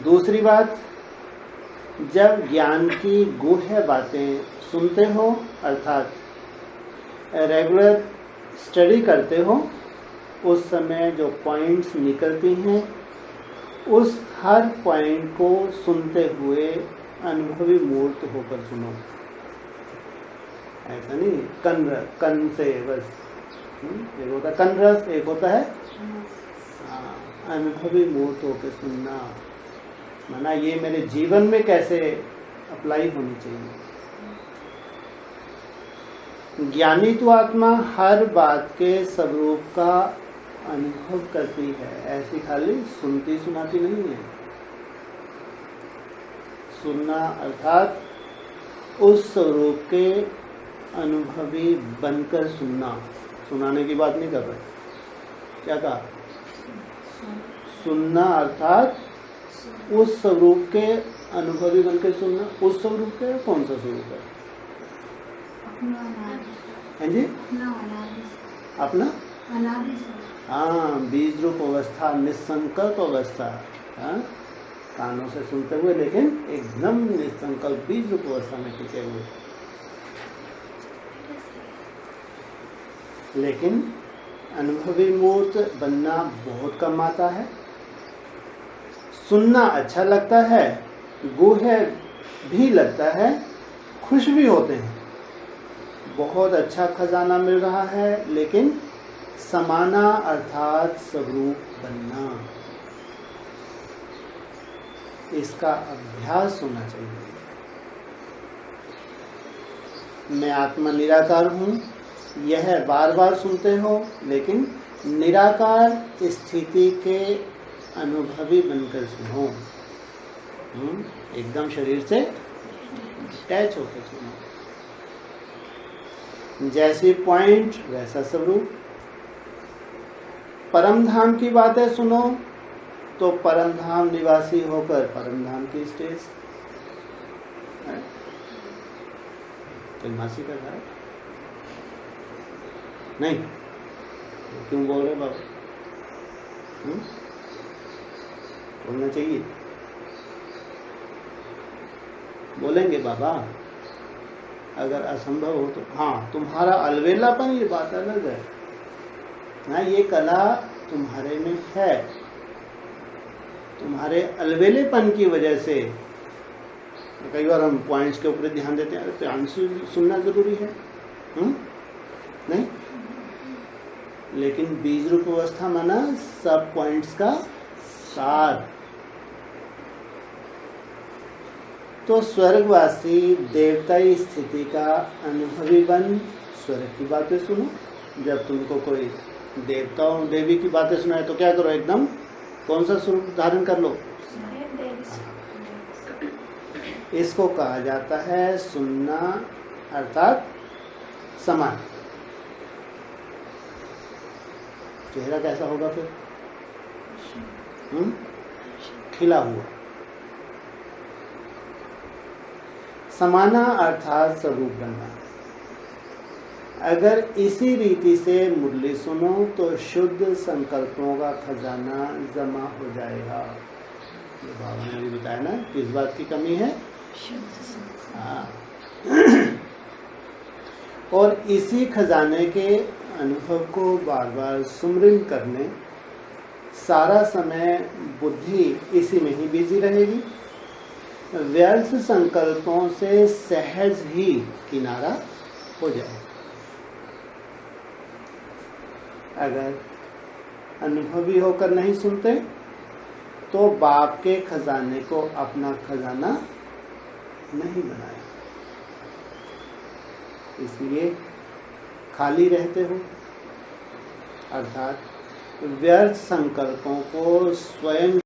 दूसरी बात, जब ज्ञान की गूढ़ बातें सुनते हो अर्थात रेगुलर स्टडी करते हो, उस समय जो पॉइंट्स निकलती हैं उस हर पॉइंट को सुनते हुए अनुभवी मूर्त होकर सुनो। ऐसा नहीं कन से बस, एक होता है कन रस, एक होता है अनुभवी मूर्त होकर सुनना। माना ये मेरे जीवन में कैसे अप्लाई होनी चाहिए। ज्ञानी तो आत्मा हर बात के स्वरूप का अनुभव करती है, ऐसी खाली सुनती सुनाती नहीं है। सुनना अर्थात उस स्वरूप के अनुभवी बनकर सुनना। सुनाने की बात नहीं कर रहे। क्या कहा? सुनना अर्थात उस स्वरूप के अनुभवी बनकर सुनना। उस स्वरूप के कौन सा स्वरूप है? हाँ जी, अपना हाँ, बीज रूप अवस्था, निसंकल्प अवस्था। हाँ, कानों से सुनते हुए लेकिन एकदम निसंकल्प बीज रूप अवस्था में टिके हुए। लेकिन अनुभवी मूर्त बनना बहुत कम आता है। सुनना अच्छा लगता है, गूढ़ भी लगता है, खुश भी होते हैं, बहुत अच्छा खजाना मिल रहा है, लेकिन समाना अर्थात स्वरूप बनना, इसका अभ्यास होना चाहिए। मैं आत्मा निराकार हूं, यह बार बार सुनते हो, लेकिन निराकार स्थिति के अनुभवी बनकर सुनो। एकदम शरीर से अटैच होकर सुनो। जैसी पॉइंट वैसा स्वरूप। परम धाम की बातें सुनो तो परम धाम निवासी होकर परम धाम की स्टेज। मासी का घर नहीं, क्यों बोल रहे बाबा? बोलना चाहिए, बोलेंगे बाबा अगर असंभव हो तो। हाँ, तुम्हारा अलवेलापन ये बात अलग है ना, ये कला तुम्हारे में है, तुम्हारे अलवेलेपन की वजह से। कई बार हम पॉइंट्स के ऊपर ध्यान देते हैं, ध्यान से सुनना जरूरी है नहीं, लेकिन बीज रूप अवस्था माना सब पॉइंट्स का सार। तो स्वर्गवासी देवताई स्थिति का अनुभवी बन स्वर्ग की बातें सुनो। जब तुमको कोई देवताओं देवी की बातें सुनाए तो क्या करो? एकदम कौन सा स्वरूप धारण कर लो? इसको कहा जाता है सुनना अर्थात समान। चेहरा कैसा होगा फिर? खिला हुआ। समाना अर्थात स्वरूप बनना। अगर इसी रीति से मुरली सुनो तो शुद्ध संकल्पों का खजाना जमा हो जाएगा। ये बाबा ने भी बताया ना, किस बात की कमी है? और इसी खजाने के अनुभव को बार बार सुमरण करने सारा समय बुद्धि इसी में ही बिजी रहेगी। व्यर्थ संकल्पों से सहज ही किनारा हो जाए। अगर अनुभवी होकर नहीं सुनते तो बाप के खजाने को अपना खजाना नहीं बनाया, इसलिए खाली रहते हो। अर्थात व्यर्थ संकल्पों को स्वयं